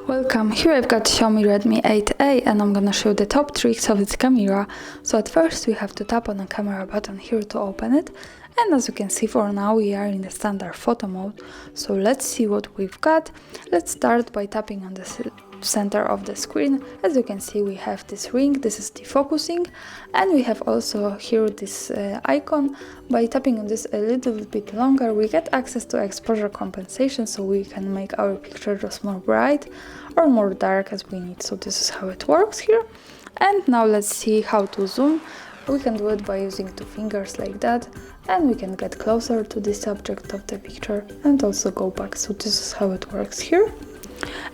Welcome, here I've got Xiaomi Redmi 8A and I'm gonna show the top tricks of its camera. So at first we have to tap on the camera button here to open it, and as you can see for now we are in the standard photo mode. So let's see what we've got. Let's start by tapping on the center of the screen. As you can see we have this ring, this is defocusing, and we have also here this icon. By tapping on this a little bit longer we get access to exposure compensation, so we can make our picture just more bright or more dark as we need. So this is how it works here. And now let's see how to zoom. We can do it by using two fingers like that, and we can get closer to the subject of the picture and also go back. So this is how it works here.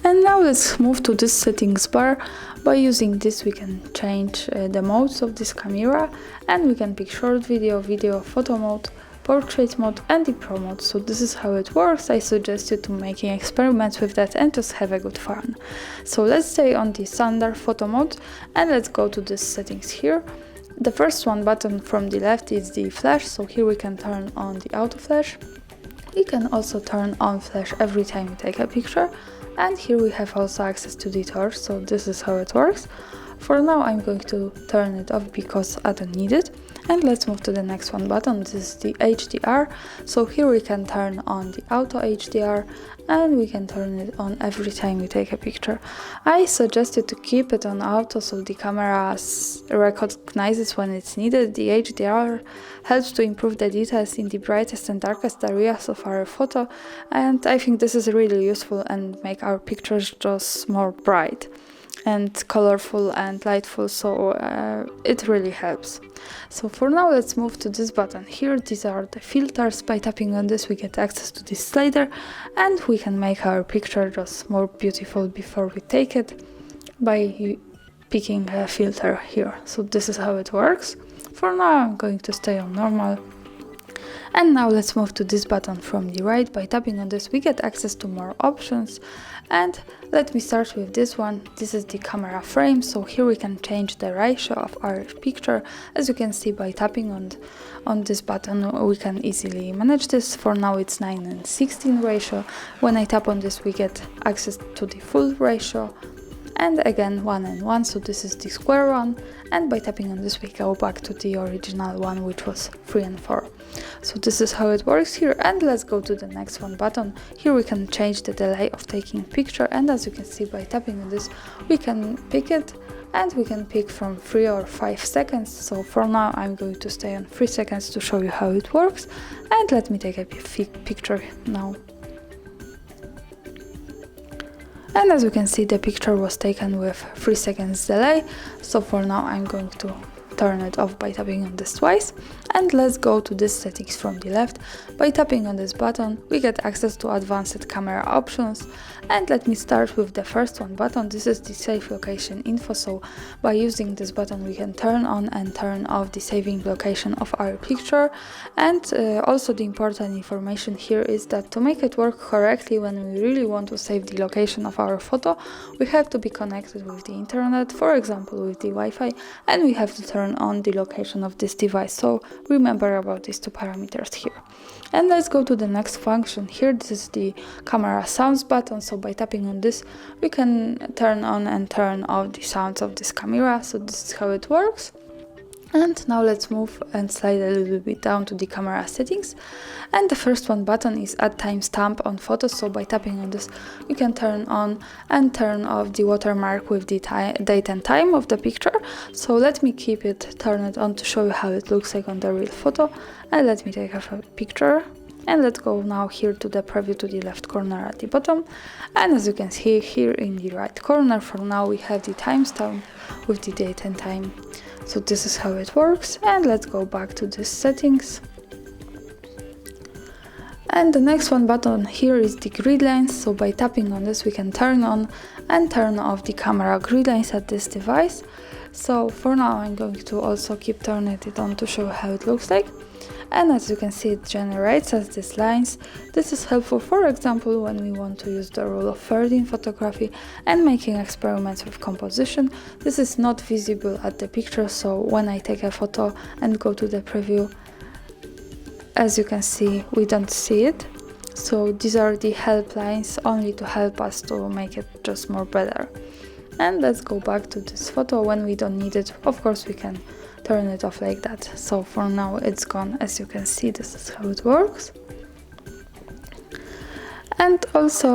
And now let's move to this settings bar. By using this we can change the modes of this camera, and we can pick short video, photo mode, portrait mode and the pro mode. So this is how it works. I suggest you to making experiments with that and just have a good fun. So let's stay on the standard photo mode and let's go to this settings here. The first one button from the left is the flash, so here we can turn on the auto flash. We can also turn on flash every time we take a picture, and here we have also access to the torch, so this is how it works. For now I'm going to turn it off because I don't need it. And let's move to the next one button. This is the HDR. So here we can turn on the auto HDR and we can turn it on every time we take a picture. I suggest you to keep it on auto so the camera recognizes when it's needed. The HDR helps to improve the details in the brightest and darkest areas of our photo, and I think this is really useful and make our pictures just more bright and colorful and lightful, so it really helps. So for now let's move to this button here. These are the filters. By tapping on this we get access to this slider and we can make our picture just more beautiful before we take it by picking a filter here. So this is how it works. For now I'm going to stay on normal. And now let's move to this button from the right. By tapping on this we get access to more options, and let me start with this one. This is the camera frame, so here we can change the ratio of our picture. As you can see, by tapping on this button we can easily manage this. For now it's 9:16 ratio. When I tap on this we get access to the full ratio, and again 1:1, so this is the square one, and by tapping on this we go back to the original one, which was 3:4. So this is how it works here. And let's go to the next one button. Here we can change the delay of taking a picture, and as you can see by tapping on this we can pick it, and we can pick from 3 or 5 seconds. So for now I'm going to stay on 3 seconds to show you how it works, and let me take a picture now. And as you can see the picture was taken with 3 seconds delay. So for now I'm going to turn it off by tapping on this twice. And let's go to this settings from the left. By tapping on this button we get access to advanced camera options, and let me start with the first one button. This is the save location info. So by using this button we can turn on and turn off the saving location of our picture. And also the important information here is that to make it work correctly, when we really want to save the location of our photo, we have to be connected with the internet, for example with the Wi-Fi, and we have to turn on the location of this device. So remember about these two parameters here. And let's go to the next function here. This is the camera sounds button. So by tapping on this we can turn on and turn off the sounds of this camera. So this is how it works. And now let's move and slide a little bit down to the camera settings. And the first one button is add timestamp on photos. So by tapping on this we can turn on and turn off the watermark with the date and time of the picture. So let me turn it on to show you how it looks like on the real photo. And let me take a picture. And let's go now here to the preview to the left corner at the bottom. And as you can see here in the right corner, for now we have the timestamp with the date and time. So this is how it works. And let's go back to the settings. And the next one button here is the grid lines. So by tapping on this we can turn on and turn off the camera grid lines at this device. So for now I'm going to also keep turning it on to show how it looks like. And as you can see it generates as these lines. This is helpful, for example, when we want to use the rule of third in photography and making experiments with composition. This is not visible at the picture, so when I take a photo and go to the preview, as you can see, we don't see it. So these are the helplines only to help us to make it just more better. And let's go back to this photo. When we don't need it, of course we can turn it off like that. So for now it's gone. As you can see, this is how it works. And also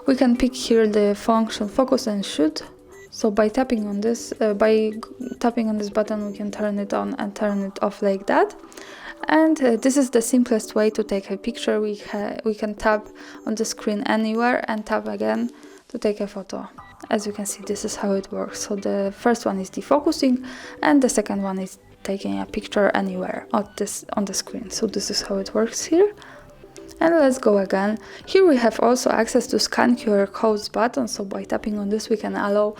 we can pick here the function focus and shoot. So by tapping on this button, we can turn it on and turn it off like that. And this is the simplest way to take a picture. We can tap on the screen anywhere and tap again to take a photo. As you can see, this is how it works. So the first one is defocusing, and the second one is taking a picture anywhere on the screen. So this is how it works here. And let's go again. Here we have also access to scan QR codes button. So by tapping on this, we can allow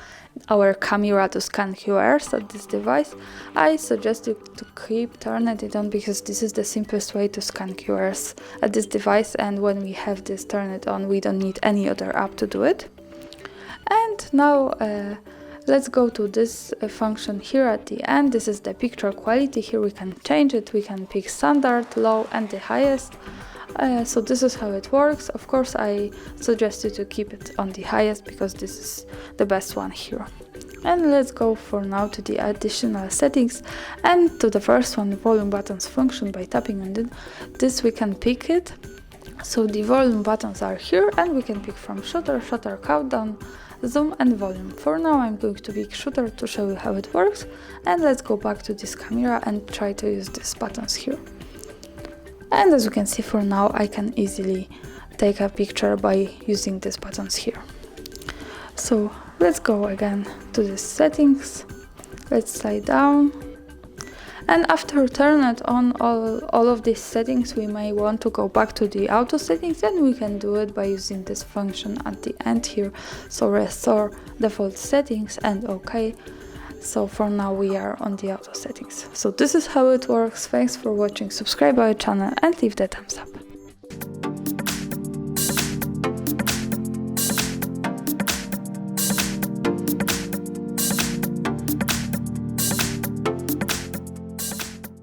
our camera to scan QRs at this device. I suggest you to keep turning it on because this is the simplest way to scan QRs at this device. And when we have this turn it on, we don't need any other app to do it. And now let's go to this function here at the end. This is the picture quality. Here we can change it. We can pick standard, low, and the highest. So this is how it works. Of course, I suggest you to keep it on the highest because this is the best one here. And let's go for now to the additional settings and to the first one, the volume buttons function. By tapping on this, we can pick it. So the volume buttons are here, and we can pick from shutter, shutter countdown, zoom, and volume. For now, I'm going to pick shutter to show you how it works. And let's go back to this camera and try to use these buttons here. And as you can see, for now I can easily take a picture by using these buttons here. So let's go again to the settings. Let's slide down. And after turn it on all of these settings, we may want to go back to the auto settings, and we can do it by using this function at the end here. So restore default settings and OK. So for now we are on the auto settings. So this is how it works. Thanks for watching, subscribe our channel and leave the thumbs up.